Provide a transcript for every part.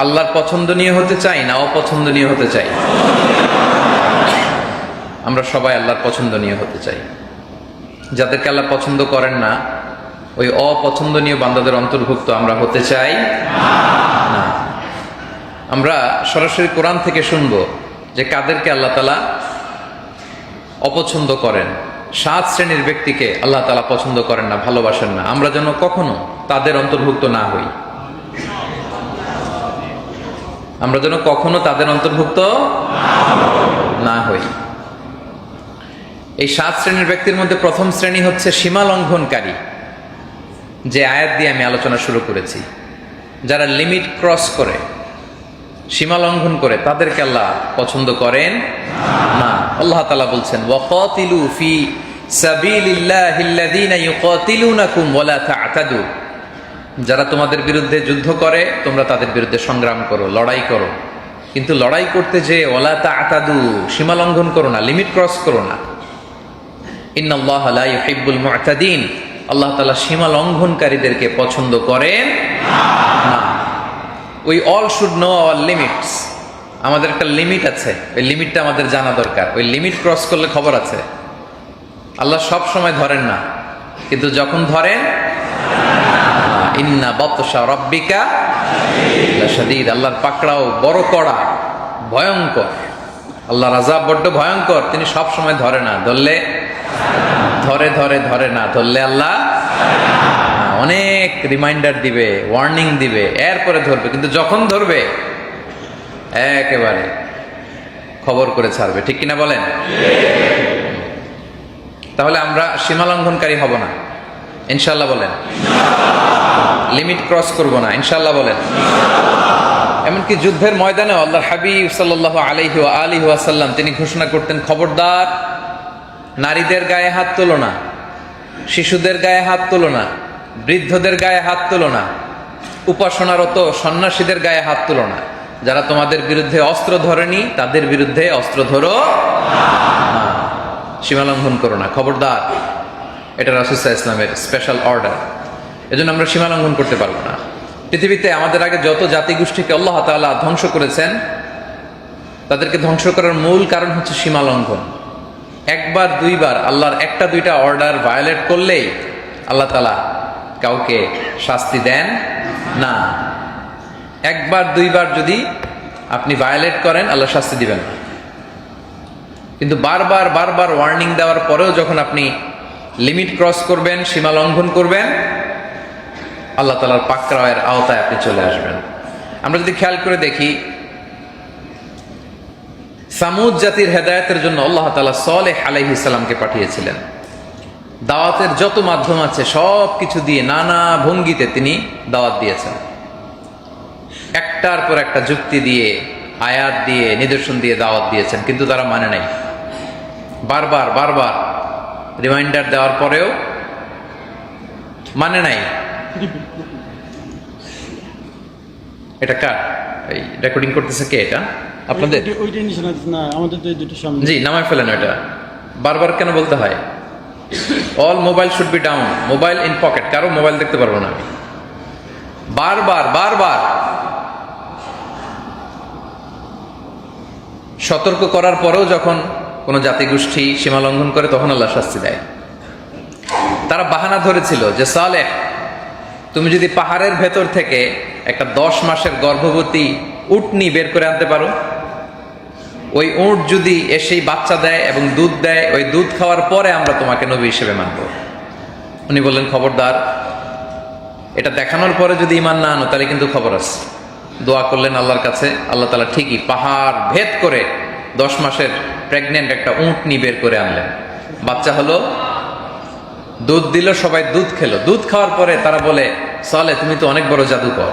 আল্লাহর পছন্দনীয় হতে চাই না অপছন্দনীয় হতে চাই? আমরা সবাই আল্লাহর পছন্দনীয় হতে চাই। যাদেরকে আল্লাহ পছন্দ করেন না ওই অপছন্দনীয় বান্দাদের অন্তর্ভুক্ত আমরা হতে চাই না। আমরা সরাসরি কোরআন থেকে শুনবো যে কাদেরকে আল্লাহ তাআলা অপছন্দ করেন। 7 শ্রেণীর ব্যক্তিকে আল্লাহ তাআলা পছন্দ করেন না, ভালোবাসেন না। আমরা যেন কখনো তাদের অন্তর্ভুক্ত না হই। আমরা যেন কখনো তাদের অন্তর্ভুক্ত না হই। এই 7 শ্রেণীর ব্যক্তির মধ্যে প্রথম শ্রেণী হচ্ছে সীমা লঙ্ঘনকারী, যে আয়াত দিয়ে আমি আলোচনা শুরু করেছি। যারা লিমিট ক্রস করে, সীমা লঙ্ঘন করে, তাদেরকে আল্লাহ পছন্দ করেন না। আল্লাহ তাআলা বলছেন ওয়াকাতিলু ফি সাবিলিল্লাহিল্লাযীনা ইউকাতিলুনাকুম ওয়ালা তা'তাদু। যারা তোমাদের বিরুদ্ধে যুদ্ধ করে তোমরা তাদের বিরুদ্ধে সংগ্রাম করো, লড়াই করো, কিন্তু লড়াই করতে যে ওয়ালা তা'তাদু, সীমা লঙ্ঘন করো না, লিমিট ক্রস করো না। ইন্নাল্লাহা লা ইউহিব্বুল মু'তাদিন। আল্লাহ তাআলা সীমা লঙ্ঘনকারীদেরকে পছন্দ করেন না। We all should know our limits. আমাদের একটা লিমিট আছে, ওই লিমিটটা আমাদের জানা দরকার। ওই লিমিট ক্রস করলে খবর আছে। আল্লাহ সব সময় ধরেন না, কিন্তু যখন ধরেন ইন্না বাতশা রাব্বিকা লাশাদীদ। আল্লাহর পাকড়াও বড় কড়া, ভয়ঙ্কর। আল্লাহর আযাব বড্ড ভয়ঙ্কর। তিনি সব সময় ধরে না, ধরলে ধরে না, ধরলে আল্লাহ অনেক রিমাইন্ডার দিবে, ওয়ার্নিং দিবে, এরপরে ধরবে। কিন্তু যখন ধরবে একেবারে খবর করে ছাড়বে। ঠিক কিনা বলেন? তাহলে আমরা সীমা লঙ্ঘনকারী হব না, ইনশাআল্লাহ বলেন। লিমিট ক্রস করব না, ইনশাআল্লাহ বলেন। এমনকি যুদ্ধের ময়দানে আল্লাহর হাবিব সাল্লাল্লাহু আলাইহি ওয়া আলিহি ওয়াসাল্লাম তিনি ঘোষণা করতেন, খবরদার নারীদের গায়ে হাত তোলো না, শিশুদের গায়ে হাত তোলো না, বৃদ্ধদের গায়ে হাত তোলো না, উপাসনারত সন্ন্যাসীদের গায়ে হাত তোলো না। যারা তোমাদের বিরুদ্ধে অস্ত্র ধরেনি তাদের বিরুদ্ধে অস্ত্র ধরো না, সীমা লঙ্ঘন করো না, খবরদার। এটা রাসূল সাল্লাল্লাহু আলাইহি ওয়াসাল্লামের স্পেশাল অর্ডার। এজন্য আমরা সীমা লঙ্ঘন করতে পারবো না। পৃথিবীতে আমাদের আগে যত জাতিগোষ্ঠীকে আল্লাহ তাআলা ধ্বংস করেছেন, তাদেরকে ধ্বংস করার মূল কারণ হচ্ছে সীমা লঙ্ঘন। একবার দুইবার আল্লাহর একটা দুইটা অর্ডার ভায়োলেট করলেই আল্লাহ তাআলা কাউকে শাস্তি দেন না। একবার দুইবার যদি আপনি ভায়োলেট করেন আল্লাহ শাস্তি দিবেন না। কিন্তু বারবার ওয়ার্নিং দেওয়ার পরেও যখন আপনি লিমিট ক্রস করবেন, সীমা লঙ্ঘন করবেন, আল্লাহ তাআলার পাকড়াওয়ের আওতায় আপনি চলে আসবেন। আমরা যদি খেয়াল করে দেখি, সামুদ জাতির হেদায়েতের জন্য আল্লাহ তাআলা সালেহ আলাইহিস সালামকে পাঠিয়েছিলেন। দাওয়াতের যত মাধ্যম আছে সব কিছু দিয়ে, নানা ভঙ্গিতে তিনি দাওয়াত দিয়েছেন। একটার পর একটা যুক্তি দিয়ে, আয়াত দিয়ে, নিদর্শন দিয়ে দাওয়াত দিয়েছেন, কিন্তু তারা মানে নাই। বারবার রিমাইন্ডার দেওয়ার পরেও মানে নাই। এটা কার এই রেকর্ডিং করতেছে? কে এটা? আপনাদের? জি, নামায় ফেলেন এটা। বারবার কেন বলতে হয়? All mobile should be down, mobile in pocket. কারো মোবাইল দেখতে পারবো না আমি। বারবার সতর্ক করার পরেও যখন কোনো জাতিগোষ্ঠী সীমা লঙ্ঘন করে তখন আল্লাহ শাস্তি দেয়। তারা বাহানা ধরেছিল যে সালেহ, তুমি যদি পাহাড়ের ভেতর থেকে একটা 10 মাসের গর্ভবতী উটনি বের করে আনতে পারো, ওই উট যদি এসেই বাচ্চা দেয় এবং দুধ দেয়, ওই দুধ খাওয়ার পরে আমরা তোমাকে নবী হিসেবে মানব। উনি বললেন, খবরদার, এটা দেখানোর পরে যদি ঈমান না আনো তাহলে কিন্তু খবর আছে। দোয়া করলেন আল্লাহর কাছে, আল্লাহ তাআলা ঠিকই পাহাড় ভেদ করে 10 মাসের প্রেগনেন্ট একটা উটনি বের করে আনলেন। বাচ্চা হলো, দুধ দিল, সবাই দুধ খেলো। দুধ খাওয়ার পরে তারা বলে, সালেহ, তুমি তো অনেক বড় জাদুকর,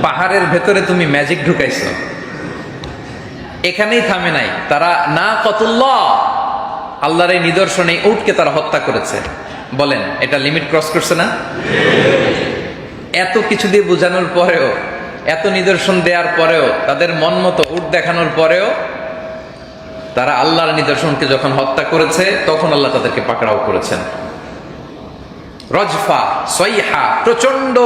পাহাড়ের ভেতরে তুমি ম্যাজিক ঢুকাইছো। এখানেই থামে নাই, তারা না কতুল্লাহ, আল্লাহর এই নিদর্শনে উটকে তারা হত্যা করেছে। বলেন, এটা লিমিট ক্রস করছে না? এত কিছু দিয়ে বোঝানোর পরেও, এত নিদর্শন দেওয়ার পরেও, তাদের মন মতো উট দেখানোর পরেও তারা আল্লাহর নিদর্শনকে যখন হত্যা করেছে তখন আল্লাহ তাদেরকে পাকড়াও করেছেন। রজফা, সয়হা, প্রচন্ড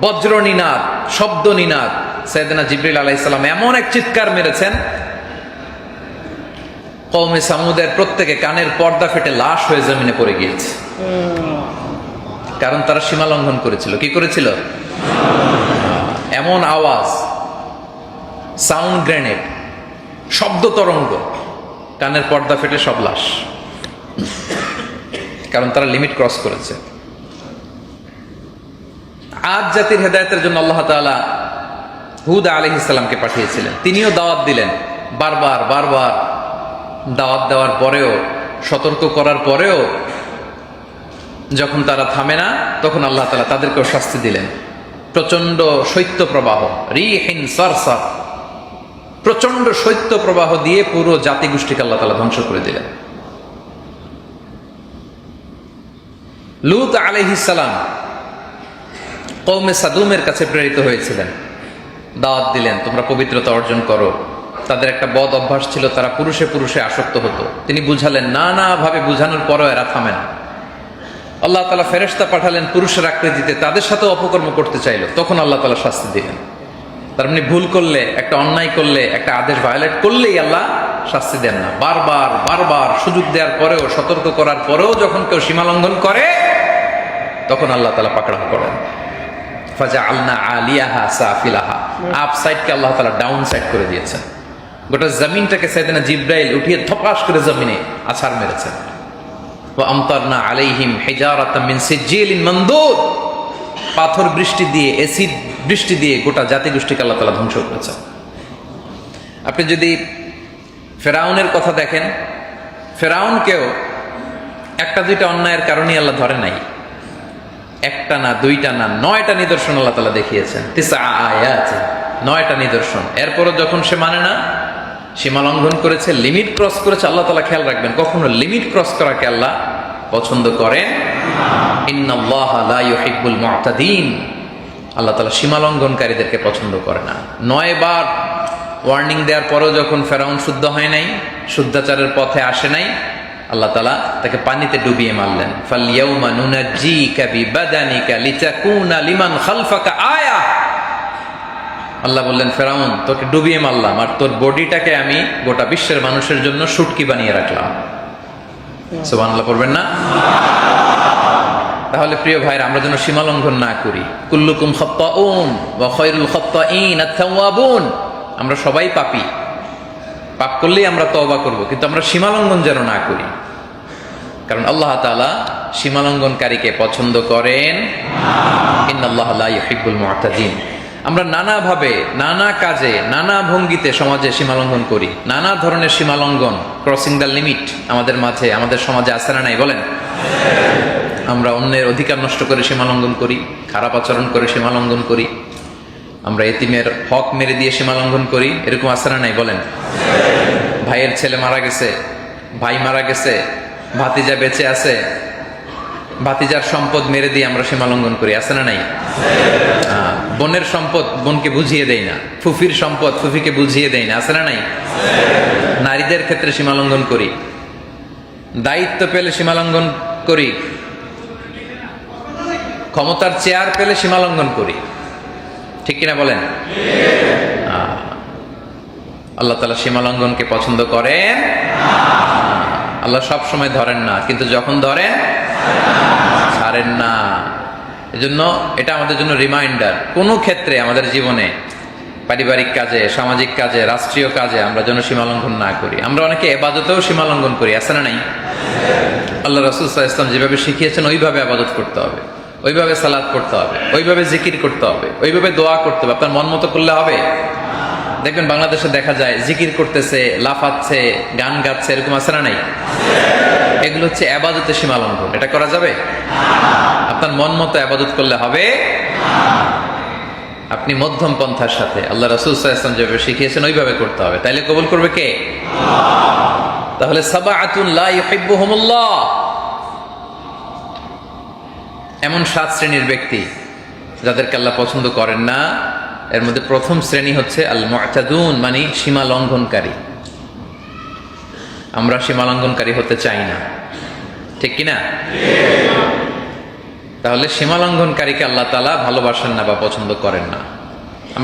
বজ্র নিনাদ, শব্দ নিনাদ। সাইয়েদনা জিবরিল আলাইহিস সালাম এমন এক চিৎকার মেরেছেন, কওমে সামুদের প্রত্যেকে কানের পর্দা ফেটে লাশ হয়ে জমিনে পড়ে গিয়েছে। কারণ তারা সীমা লঙ্ঘন করেছিল। কি করেছিল? এমন আওয়াজ, সাউন্ড গ্রেনেড, শব্দ তরঙ্গ, কানের পর্দা ফেটে সব লাশ। কারণ তারা লিমিট ক্রস করেছে। আদ জাতির হেদায়েতের জন্য আল্লাহ তাআলা হুদ আলাইহিস সালামকে পাঠিয়েছিলেন। তিনিও দাওয়াত দিলেন, বারবার বারবার দাওয়াত দেওয়ার পরেও, সতর্ক করার পরেও যখন তারা থামে না, তখন আল্লাহ তাআলা তাদেরকেও শাস্তি দিলেন। প্রচন্ড শৈত্য প্রবাহ, রিহিন সারসার, প্রচন্ড শৈত্য প্রবাহ দিয়ে পুরো জাতিগোষ্ঠীকে আল্লাহ তাআলা ধ্বংস করে দিলেন। লূত আলাইহিস সালাম কওমে সাদুমের কাছে প্রেরিত হয়েছিলেন, দাওয়াত দিলেন তোমরা পবিত্রতা অর্জন করো। তাদের একটা বদ অভ্যাস ছিল, তারা পুরুষে পুরুষে আসক্ত হতো। তিনি বুঝালেন, নানা ভাবে বুঝানোর পরও এরা থামে না। আল্লাহ তাআলা ফেরেশতা পাঠালেন পুরুষের আকৃতিতে, তাদের সাথে অপকর্ম করতে চাইলো, তখন আল্লাহ তাআলা শাস্তি দিলেন। তার মানে ভুল করলে, একটা অন্যায় করলে, একটা আদেশ ভায়োলেট করলেই আল্লাহ শাস্তি দেন না। বারবার বারবার সুযোগ দেওয়ার পরেও, সতর্ক করার পরেও যখন কেউ সীমা লঙ্ঘন করে, তখন আল্লাহ তাআলা পাকড়াও করেন। ফাজআলনা আলিয়াহা সাফিলাহা, আপ সাইডকে আল্লাহ তাআলা ডাউন সাইড করে দিয়েছেন। গোটা জমিনটাকে সাইয়েদনা জিবরাইল উঠিয়ে ধপাস করে জমিনে আছাড় মেরেছেন। ওয়া আমতারনা আলাইহিম হিজারাতাম মিন সিজিলিন মানদুদ, পাথর বৃষ্টি দিয়ে, এসিড বৃষ্টি দিয়ে গোটা জাতিগোষ্ঠীকে আল্লাহ তাআলা ধ্বংস করেছেন। আপনি যদি ফেরাউনের কথা দেখেন, ফেরাউনকেও একটা দুইটা অন্যায়ের কারণে আল্লাহ ধরে নাই। একটা না, দুইটা না, 9টা নিদর্শন আল্লাহ তাআলা দেখিয়েছেন। 9 আয়াত, 9টা নিদর্শন। এরপরও যখন সে মানে না, সীমা লঙ্ঘন করেছে, লিমিট ক্রস করেছে, আল্লাহ তাআলা খেয়াল রাখবেন, কখনো লিমিট ক্রস করাকে আল্লাহ পছন্দ করেন। ইন্নাল্লাহা লা ইউহিব্বুল মুআতাদিন, আল্লাহ তাআলা সীমা লঙ্ঘনকারীদেরকে পছন্দ করে না। 9 বার ওয়ার্নিং দেওয়ার পরেও যখন ফেরাউন শুদ্ধ হয় নাই, শুদ্ধাচারের পথে আসে নাই, আল্লাহ তাআলা তাকে পানিতে ডুবিয়ে মারলেন। ফালইয়াউমা নুনাজ্জিকা বিবাদানিকা লিতাকুনা লিমান খালফাকা আয়া, আল্লাহ বললেন ফেরাউন তোকে ডুবিয়ে মারলাম, আর তোর বডিটাকে আমি গোটা বিশ্বের মানুষের জন্য শুটকি বানিয়ে রাখলাম। সুবহানাল্লাহ পড়বেন না? তাহলে প্রিয় ভাইরা, আমরা যেন সীমা লঙ্ঘন না করি। কুল্লুকুম খাত্তাউন ওয়া খায়রুল খাত্তাইন আত-তাওয়াবুন, আমরা সবাই পাপী, পাপ করলেই আমরা তওবা করব, কিন্তু আমরা সীমা লঙ্ঘন যেন না করি। কারণ আল্লাহ তাআলা সীমা লঙ্ঘনকারীকে পছন্দ করেন। ইন্নাল্লাহা লা ইউহিব্বুল মুআতাদিন। আমরা নানাভাবে, নানা কাজে, নানা ভঙ্গিতে সমাজে সীমা লঙ্ঘন করি। নানা ধরনের সীমা লঙ্ঘন, ক্রসিং দ্য লিমিট আমাদের মাঝে, আমাদের সমাজে আছে না নাই বলেন? আমরা অন্যের অধিকার নষ্ট করে সীমা লঙ্ঘন করি, খারাপ আচরণ করে সীমা লঙ্ঘন করি, আমরা এতিমের হক মেরে দিয়ে সীমা লঙ্ঘন করি, এরকম আছে না নাই বলেন? ভাইয়ের ছেলে মারা গেছে, ভাই মারা গেছে, ভাতিজা বেঁচে আছে, ভাতিজার সম্পদ মেরে দিয়ে আমরা সীমা লঙ্ঘন করি, আছে না নাই? বোনের সম্পদ বোনকে বুঝিয়ে দেই না, ফুফির সম্পদ ফুফিকে বুঝিয়ে দেই না, আছে না নাই? নারীদের ক্ষেত্রে সীমা লঙ্ঘন করি, দায়িত্ব পেলে সীমা লঙ্ঘন করি, ক্ষমতার চেয়ার পেলে সীমা লঙ্ঘন করি, ঠিক কিনা বলেন? আল্লাহ তাআলা সীমা লঙ্ঘনকে পছন্দ করেন। আল্লাহ সব সময় ধরেন না, কিন্তু যখন ধরেন ছাড়েন না। এজন্য এটা আমাদের জন্য রিমাইন্ডার, কোনো ক্ষেত্রে আমাদের জীবনে, পারিবারিক কাজে, সামাজিক কাজে, রাষ্ট্রীয় কাজে আমরা যেন সীমা লঙ্ঘন না করি। আমরা অনেকে ইবাদতেও সীমা লঙ্ঘন করি, আছে না নাই? আল্লাহ রাসূল সাল্লাল্লাহু আলাইহি ওয়াসাল্লাম যেভাবে শিখিয়েছেন ওইভাবে ইবাদত করতে হবে, ওইভাবে সালাত করতে হবে, ওইভাবে জিকির করতে হবে, ওইভাবে দোয়া করতে হবে। আপনার মন মতো করলে হবে? দেখবেন বাংলাদেশে দেখা যায় জিকির করতেছে, লাফাচ্ছে, গান গাচ্ছে, এরকম আছে না নাই? এগুলো হচ্ছে ইবাদতের সীমা লঙ্ঘন। এটা করা যাবে? আপনার মন মতো ইবাদত করলে হবে। আপনি মধ্যম পন্থার সাথে আল্লাহ রাসূল সাল্লাল্লাহু আলাইহি ওয়াসাল্লাম যেভাবে শিখিয়েছেন ওইভাবে করতে হবে, তাইলে কবুল করবে কে? তাহলে সাবাআতুন লা ইউহিব্বুহুমুল্লাহ, এমন 7 শ্রেণীর ব্যক্তি যাদেরকে আল্লাহ পছন্দ করেন না। এর মধ্যে প্রথম শ্রেণী হচ্ছে আল মুআতাদুন, মানে সীমা লঙ্ঘনকারী। আমরা সীমা লঙ্ঘনকারী হতে চাই না, ঠিক কিনা? তাহলে সীমালঙ্ঘনকারীকে আল্লাহ তাআলা ভালোবাসেন না বা পছন্দ করেন না।